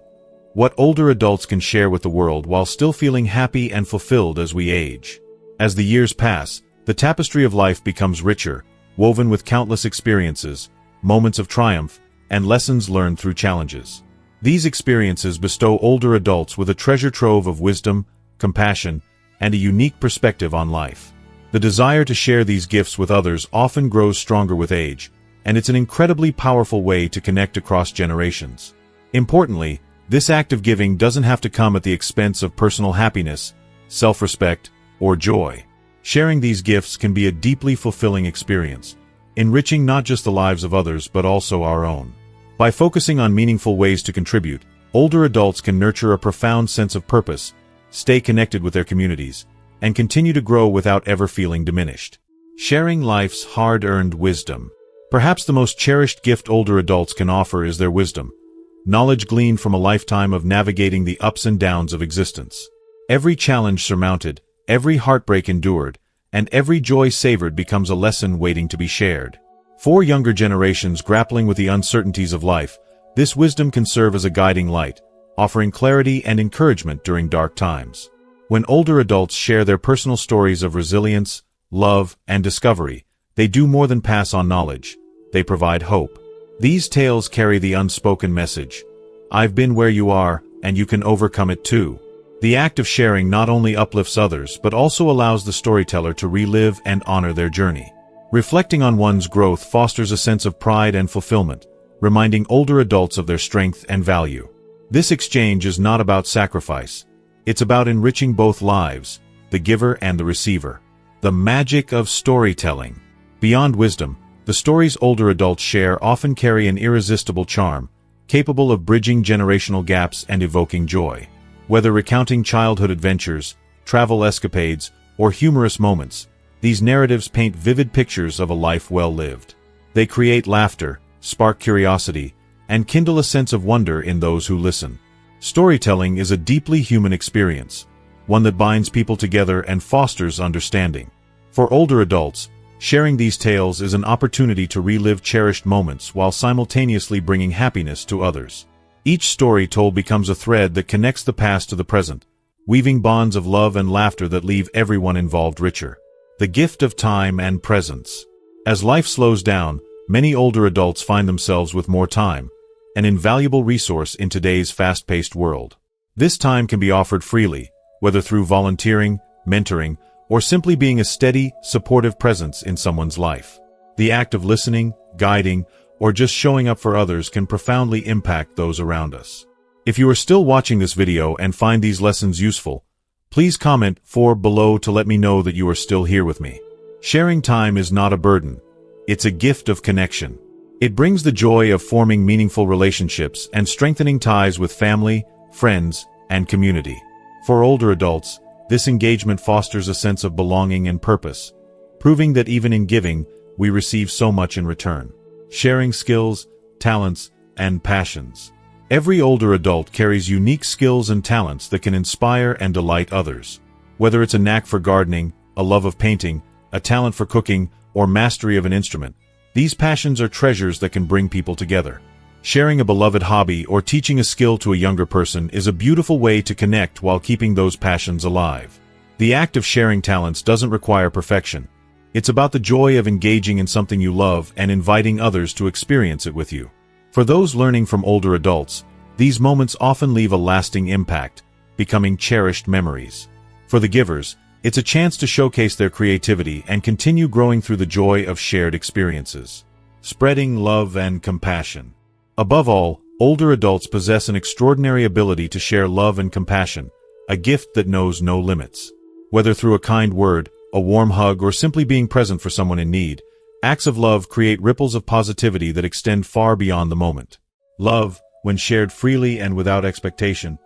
What older adults can share with the world while still feeling happy and fulfilled as we age. As the years pass, the tapestry of life becomes richer, woven with countless experiences, moments of triumph, and lessons learned through challenges. These experiences bestow older adults with a treasure trove of wisdom, compassion, and a unique perspective on life. The desire to share these gifts with others often grows stronger with age, and it's an incredibly powerful way to connect across generations. Importantly, This act of giving doesn't have to come at the expense of personal happiness, self-respect, or joy. Sharing these gifts can be a deeply fulfilling experience, enriching not just the lives of others but also our own. By focusing on meaningful ways to contribute, older adults can nurture a profound sense of purpose, stay connected with their communities, and continue to grow without ever feeling diminished. Sharing life's hard-earned wisdom. Perhaps the most cherished gift older adults can offer is their wisdom, knowledge gleaned from a lifetime of navigating the ups and downs of existence. Every challenge surmounted, every heartbreak endured, and every joy savored becomes a lesson waiting to be shared. For younger generations grappling with the uncertainties of life, this wisdom can serve as a guiding light, offering clarity and encouragement during dark times. When older adults share their personal stories of resilience, love, and discovery, they do more than pass on knowledge. They provide hope. These tales carry the unspoken message: I've been where you are, and you can overcome it too. The act of sharing not only uplifts others but also allows the storyteller to relive and honor their journey. Reflecting on one's growth fosters a sense of pride and fulfillment, reminding older adults of their strength and value. This exchange is not about sacrifice. It's about enriching both lives, the giver and the receiver. The magic of storytelling. Beyond wisdom, the stories older adults share often carry an irresistible charm, capable of bridging generational gaps and evoking joy. Whether recounting childhood adventures, travel escapades, or humorous moments, these narratives paint vivid pictures of a life well lived. They create laughter, spark curiosity, and kindle a sense of wonder in those who listen. Storytelling is a deeply human experience, one that binds people together and fosters understanding. For older adults, sharing these tales is an opportunity to relive cherished moments while simultaneously bringing happiness to others. Each story told becomes a thread that connects the past to the present, weaving bonds of love and laughter that leave everyone involved richer. The gift of time and presence. As life slows down, many older adults find themselves with more time, an invaluable resource in today's fast-paced world. This time can be offered freely, whether through volunteering, mentoring, or simply being a steady, supportive presence in someone's life. The act of listening, guiding, or just showing up for others can profoundly impact those around us. If you are still watching this video and find these lessons useful, please comment below to let me know that you are still here with me. Sharing time is not a burden. It's a gift of connection. It brings the joy of forming meaningful relationships and strengthening ties with family, friends, and community. For older adults, this engagement fosters a sense of belonging and purpose, proving that even in giving, we receive so much in return. Sharing skills, talents, and passions. Every older adult carries unique skills and talents that can inspire and delight others. Whether it's a knack for gardening, a love of painting, a talent for cooking, or mastery of an instrument, these passions are treasures that can bring people together. Sharing a beloved hobby or teaching a skill to a younger person is a beautiful way to connect while keeping those passions alive. The act of sharing talents doesn't require perfection. It's about the joy of engaging in something you love and inviting others to experience it with you. For those learning from older adults, these moments often leave a lasting impact, becoming cherished memories. For the givers, it's a chance to showcase their creativity and continue growing through the joy of shared experiences. Spreading love and compassion. Above all, older adults possess an extraordinary ability to share love and compassion, a gift that knows no limits. Whether through a kind word, a warm hug, or simply being present for someone in need, acts of love create ripples of positivity that extend far beyond the moment. Love, when shared freely and without expectation,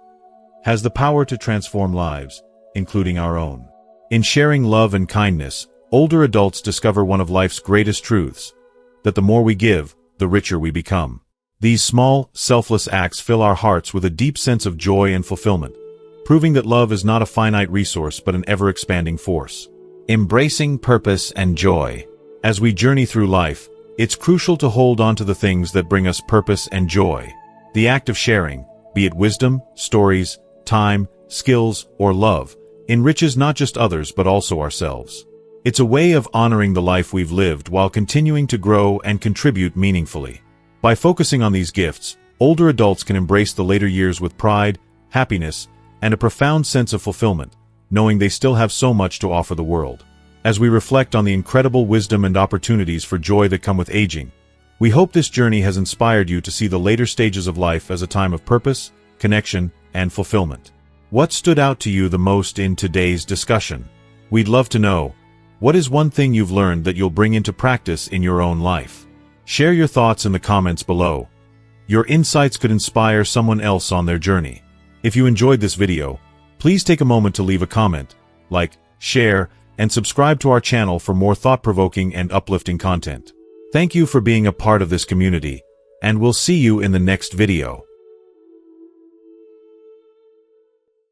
has the power to transform lives, including our own. In sharing love and kindness, older adults discover one of life's greatest truths, that the more we give, the richer we become. These small, selfless acts fill our hearts with a deep sense of joy and fulfillment, proving that love is not a finite resource but an ever-expanding force. Embracing purpose and joy. As we journey through life, it's crucial to hold on to the things that bring us purpose and joy. The act of sharing, be it wisdom, stories, time, skills, or love, enriches not just others but also ourselves. It's a way of honoring the life we've lived while continuing to grow and contribute meaningfully. By focusing on these gifts, older adults can embrace the later years with pride, happiness, and a profound sense of fulfillment, knowing they still have so much to offer the world. As we reflect on the incredible wisdom and opportunities for joy that come with aging, we hope this journey has inspired you to see the later stages of life as a time of purpose, connection, and fulfillment. What stood out to you the most in today's discussion? We'd love to know. What is one thing you've learned that you'll bring into practice in your own life? Share your thoughts in the comments below. Your insights could inspire someone else on their journey. If you enjoyed this video, please take a moment to leave a comment, like, share, and subscribe to our channel for more thought-provoking and uplifting content. Thank you for being a part of this community, and we'll see you in the next video.